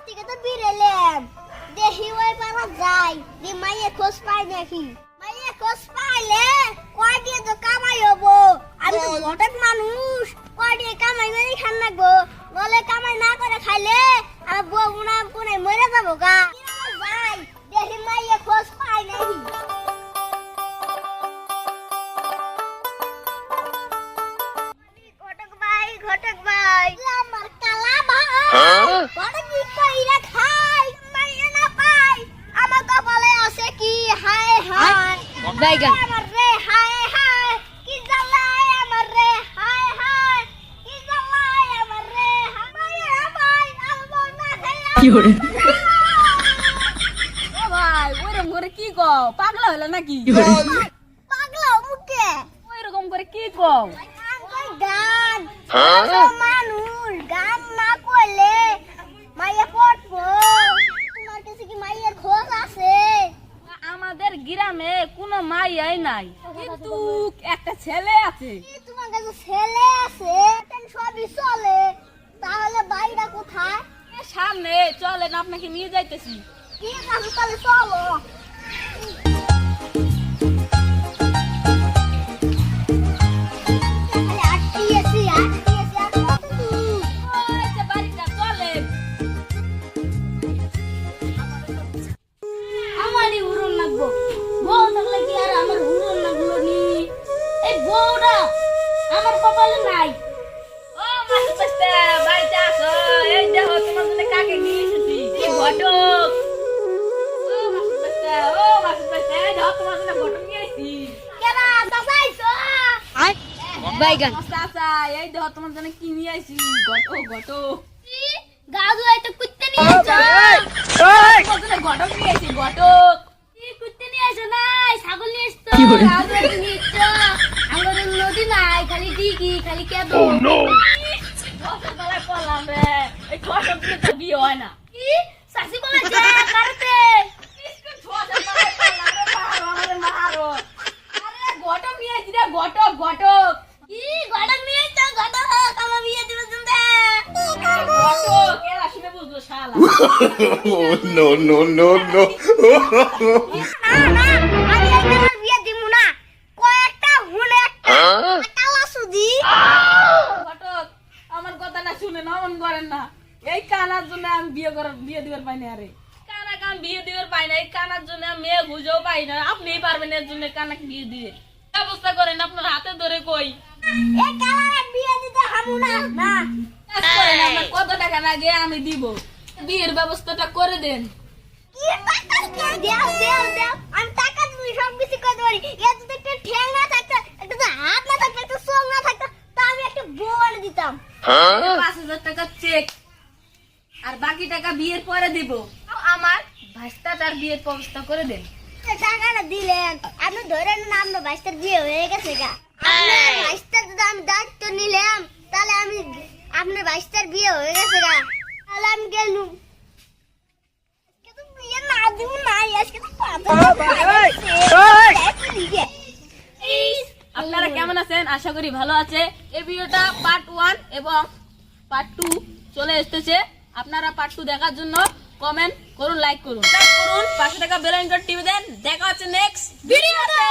থেকে তো বিরেলাম দেখি ওই পারা যাই দি মাইয়ে খোঁজ পাই নাকি মাইয়ে খোঁজ পাইলে কয় দিয়ে তো কামাই হবো আমি তো ঘটক মানুষ কয় দিয়ে কামাই মেরে খান লাগবো বলে কামাই না করে খাইলে আর বউ না কোনে মরে যাবো গা যাই দেখি মাইয়ে খোঁজ পাই নাকি ঘটক ভাই আমার কালা ভাই ঘটক কি কইরা খাই মাইয়া না পাই আমার কপালে আছে কি হায় হায় বাইগান আমার রে হায় হায় কি জ্বালায় আমার রে হায় হায় কি জ্বালায় আমার রে মাইয়া ভাই আলবো না খাইয়া কি করে ও ভাই ওইরকম করে কি কও পাগলা হলো নাকি পাগলা মুখে ওইরকম করে কি কও গান মানুষ গান না করলে মাইয়া পড়বো তোমার কাছে কি মাইয়ের খোঁজ আছে আমাদের গ্রামে কোনো মাইয়াই নাই কিন্তু একটা ছেলে আছে তোমার কাছে ছেলে আছে সবই চলে তাহলে বাইরা কোথায় সামনে চলেন আপনাকে নিয়ে যাইতেছি ঠিক আছে তাহলে চলো আমারই উড়ন লাগবো বউ থাকলে কি আর আমার উড়ন লাগলো নি এই বউটা আমার কপালে নাই ও মাসি পেস্তা বাড়িতে আসো এই দেখো তোমার জন্য কাকে নিয়ে এসেছি এই ঘটক এই দেখো তোমার জন্য ঘটক নিয়ে এসেছি কেনা দাসাইছো বাইগান চাচা এই দেখো তোমার জন্য কি নিয়ে আসি ঘটক গাজু আইতে কুত্তে নিয়ে আইছো তোমার জন্য ঘটক নিয়ে আসি ঘটক কি কুত্তে নিয়ে আইছো নাই ছাগল নিয়ে আইছো কি বলে? গাজু আইতে নিয়ে আইছো আমাদের নদী নাই খালি ডিগি খালি কেদো ফসল তলায় পড়লাম রে এই ফসল দিলে তো বিয়ে হয় না কি সাসি বলেছে কারতে ফসল তলায় পড়লাম রে মারো আমাদের মারো আরে ঘটক নিয়ে আসি রে ঘটক কি গড়ক নিয়ে আইছো গড়ক আমার বিয়ে দিবে শুনতে ঘটক এরা শুনে বুঝলো শালা no, no, no, no. না আমি একবার বিয়ে দিব না কয়েকটা হুনে একটা কালা সুজি ঘটক আমার কথা না শুনে নমন করেন না এই কানার জন্য আমি বিয়ে দিবার পাই না আরে কানাকে আমি বিয়ে দিবার পাই না এই কানার জন্য আমি মেয়ে খুঁজেও পাই না আপনিই পারবেন এর জন্য কানাকে বিয়ে দিয়ে ব্যবস্থা করেন আপনার হাতে ধরে কই এই কালারে বিয়ে দিতে হামু না না কাজ করেন, আপনার কত টাকা লাগে আমি দিব বিয়ের ব্যবস্থাটা করে দেন কি টাকা দেও আমি টাকা তুমি সব কিছু করে দেবো এ যদি একটা ঠ্যাং না থাকতো একটা তো হাত না থাকতো একটা চোখ না থাকতো তা আমি একটা বউ এনে দিতাম 5,000 টাকা চেক আর বাকি টাকা বিয়ের পরে দিব আমার ভাইস্তাটার বিয়ের ব্যবস্থা করে দেন টাকাটা দিলেন আপনি ধরে নেন আপনার ভাইস্তার বিয়ে হয়ে গেছে গা আপনার ভাইস্তার যদি আমি দায়িত্ব নিলাম তাহলে আমি আপনার ভাইস্তার বিয়ে হয়ে গেছে গা তাহলে আমি গেলুম কিন্তু বিয়ে না দিব না আজকে তো আপনারা কেমন আছেন আশা করি ভালো আছে এই ভিডিওটা পার্ট 1 এবং পার্ট 2 চলে এসেছে আপনারা পার্ট 2 দেখার জন্য কমেন্ট করুন লাইক করুন পাশে থাকা বেল আইকন টিপে দেন দেখা হচ্ছে নেক্সট ভিডিওতে